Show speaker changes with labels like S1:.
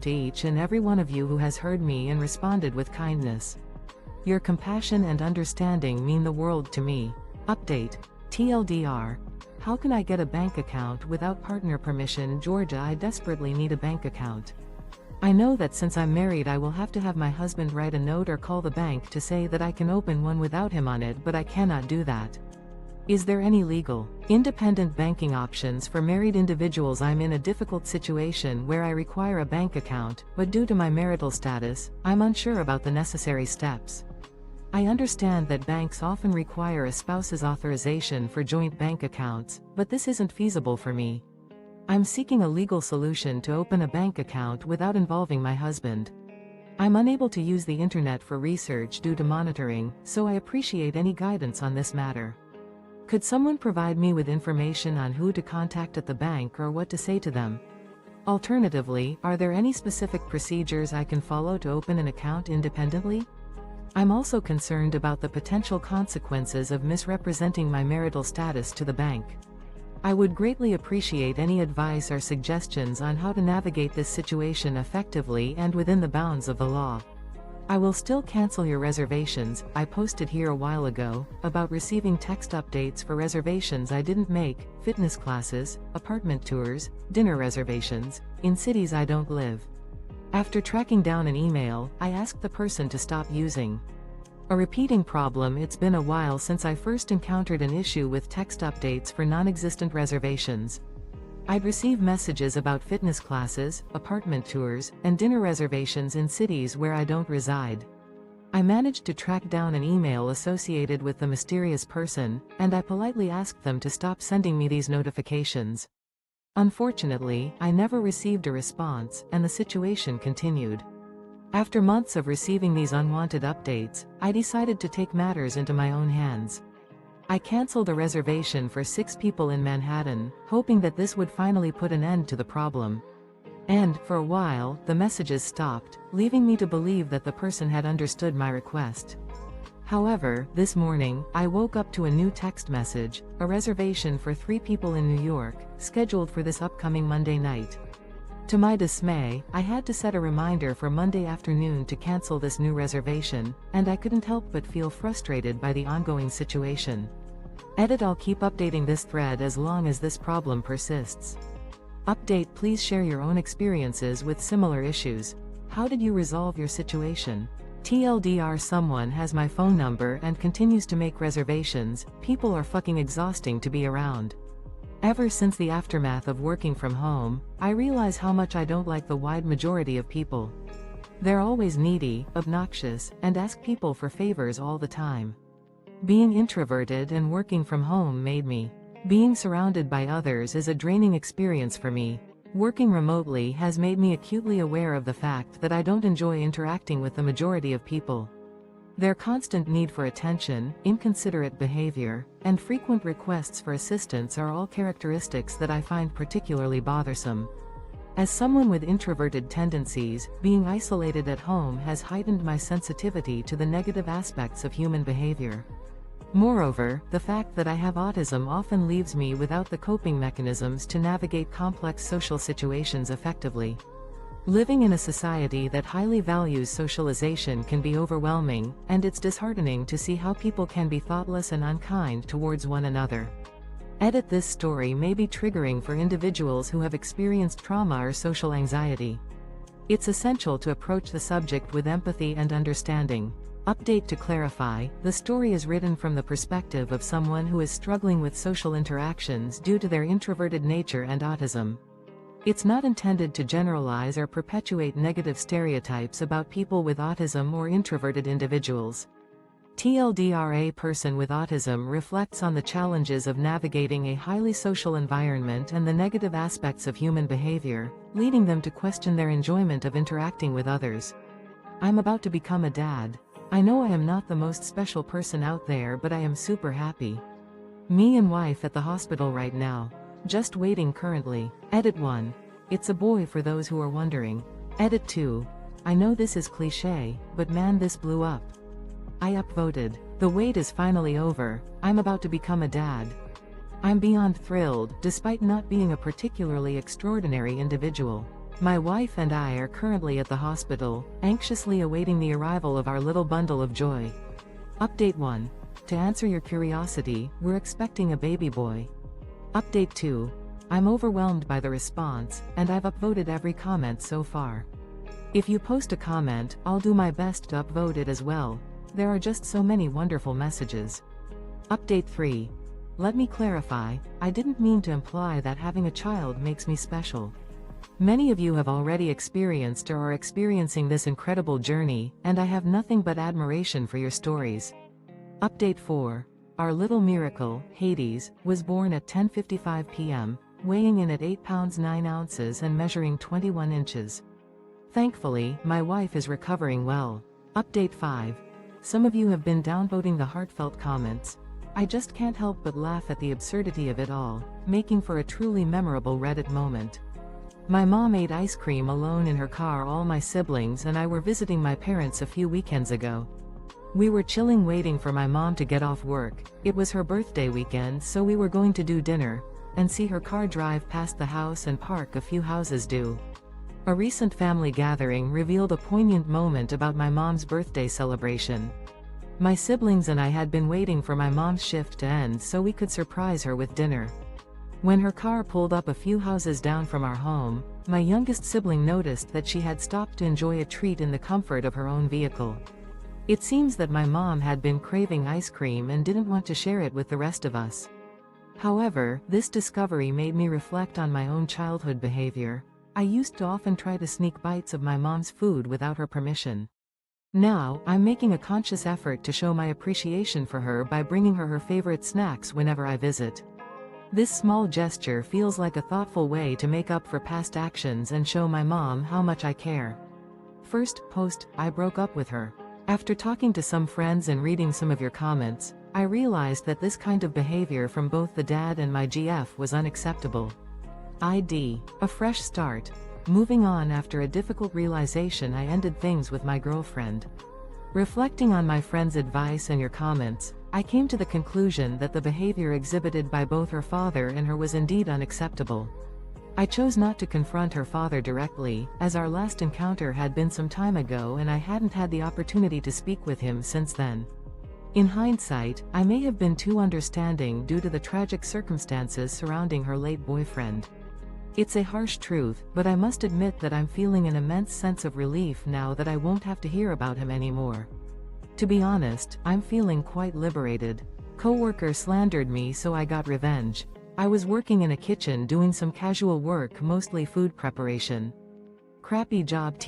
S1: to each and every one of you who has heard me and responded with kindness. Your compassion and understanding mean the world to me. Update. TLDR. How can I get a bank account without partner permission? Georgia, I desperately need a bank account. I know that since I'm married I will have to have my husband write a note or call the bank to say that I can open one without him on it, but I cannot do that. Is there any legal, independent banking options for married individuals? I'm in a difficult situation where I require a bank account, but due to my marital status, I'm unsure about the necessary steps. I understand that banks often require a spouse's authorization for joint bank accounts, but this isn't feasible for me. I'm seeking a legal solution to open a bank account without involving my husband. I'm unable to use the internet for research due to monitoring, so I appreciate any guidance on this matter. Could someone provide me with information on who to contact at the bank or what to say to them? Alternatively, are there any specific procedures I can follow to open an account independently? I'm also concerned about the potential consequences of misrepresenting my marital status to the bank. I would greatly appreciate any advice or suggestions on how to navigate this situation effectively and within the bounds of the law. I will still cancel your reservations I posted here a while ago, about receiving text updates for reservations I didn't make, fitness classes, apartment tours, dinner reservations, in cities I don't live. After tracking down an email, I asked the person to stop using. A repeating problem. It's been a while since I first encountered an issue with text updates for non-existent reservations. I'd receive messages about fitness classes, apartment tours, and dinner reservations in cities where I don't reside. I managed to track down an email associated with the mysterious person, and I politely asked them to stop sending me these notifications. Unfortunately, I never received a response, and the situation continued. After months of receiving these unwanted updates, I decided to take matters into my own hands. I canceled a reservation for 6 people in Manhattan, hoping that this would finally put an end to the problem. And, for a while, the messages stopped, leaving me to believe that the person had understood my request. However, this morning, I woke up to a new text message, a reservation for 3 people in New York, scheduled for this upcoming Monday night. To my dismay, I had to set a reminder for Monday afternoon to cancel this new reservation, and I couldn't help but feel frustrated by the ongoing situation. Edit. I'll keep updating this thread as long as this problem persists. Update. Please share your own experiences with similar issues. How did you resolve your situation? TLDR. Someone has my phone number and continues to make reservations. People are fucking exhausting to be around. Ever since the aftermath of working from home, I realize how much I don't like the wide majority of people. They're always needy, obnoxious, and ask people for favors all the time. Being introverted and working from home made me. Being surrounded by others is a draining experience for me. Working remotely has made me acutely aware of the fact that I don't enjoy interacting with the majority of people. Their constant need for attention, inconsiderate behavior, and frequent requests for assistance are all characteristics that I find particularly bothersome. As someone with introverted tendencies, being isolated at home has heightened my sensitivity to the negative aspects of human behavior. Moreover, the fact that I have autism often leaves me without the coping mechanisms to navigate complex social situations effectively. Living in a society that highly values socialization can be overwhelming, and it's disheartening to see how people can be thoughtless and unkind towards one another. Edit. This story may be triggering for individuals who have experienced trauma or social anxiety. It's essential to approach the subject with empathy and understanding. Update. To clarify, the story is written from the perspective of someone who is struggling with social interactions due to their introverted nature and autism. It's not intended to generalize or perpetuate negative stereotypes about people with autism or introverted individuals. TLDR. A person with autism reflects on the challenges of navigating a highly social environment and the negative aspects of human behavior, leading them to question their enjoyment of interacting with others. I'm about to become a dad. I know I am not the most special person out there, but I am super happy. Me and wife at the hospital right now. Just waiting currently. Edit 1. It's a boy for those who are wondering. Edit 2. I know this is cliché, but man, this blew up. I upvoted. The wait is finally over. I'm about to become a dad. I'm beyond thrilled, despite not being a particularly extraordinary individual. My wife and I are currently at the hospital, anxiously awaiting the arrival of our little bundle of joy. Update 1. To answer your curiosity, we're expecting a baby boy. Update 2. I'm overwhelmed by the response, and I've upvoted every comment so far. If you post a comment, I'll do my best to upvote it as well. There are just so many wonderful messages. Update 3. Let me clarify, I didn't mean to imply that having a child makes me special. Many of you have already experienced or are experiencing this incredible journey, and I have nothing but admiration for your stories. Update 4. Our little miracle, Hades, was born at 10:55 p.m., weighing in at 8 pounds 9 ounces and measuring 21 inches. Thankfully, my wife is recovering well. Update 5. Some of you have been downvoting the heartfelt comments. I just can't help but laugh at the absurdity of it all, making for a truly memorable Reddit moment. My mom ate ice cream alone in her car. All my siblings and I were visiting my parents a few weekends ago. We were chilling waiting for my mom to get off work. It was her birthday weekend, so we were going to do dinner, and see her car drive past the house and park a few houses due. A recent family gathering revealed a poignant moment about my mom's birthday celebration. My siblings and I had been waiting for my mom's shift to end so we could surprise her with dinner. When her car pulled up a few houses down from our home, my youngest sibling noticed that she had stopped to enjoy a treat in the comfort of her own vehicle. It seems that my mom had been craving ice cream and didn't want to share it with the rest of us. However, this discovery made me reflect on my own childhood behavior. I used to often try to sneak bites of my mom's food without her permission. Now, I'm making a conscious effort to show my appreciation for her by bringing her her favorite snacks whenever I visit. This small gesture feels like a thoughtful way to make up for past actions and show my mom how much I care. First post, I broke up with her. After talking to some friends and reading some of your comments, I realized that this kind of behavior from both the dad and my GF was unacceptable. ID. A fresh start. Moving on. After a difficult realization, I ended things with my girlfriend. Reflecting on my friend's advice and your comments, I came to the conclusion that the behavior exhibited by both her father and her was indeed unacceptable. I chose not to confront her father directly, as our last encounter had been some time ago and I hadn't had the opportunity to speak with him since then. In hindsight, I may have been too understanding due to the tragic circumstances surrounding her late boyfriend. It's a harsh truth, but I must admit that I'm feeling an immense sense of relief now that I won't have to hear about him anymore. To be honest, I'm feeling quite liberated. Coworker slandered me, so I got revenge. I was working in a kitchen doing some casual work, mostly food preparation. Crappy job,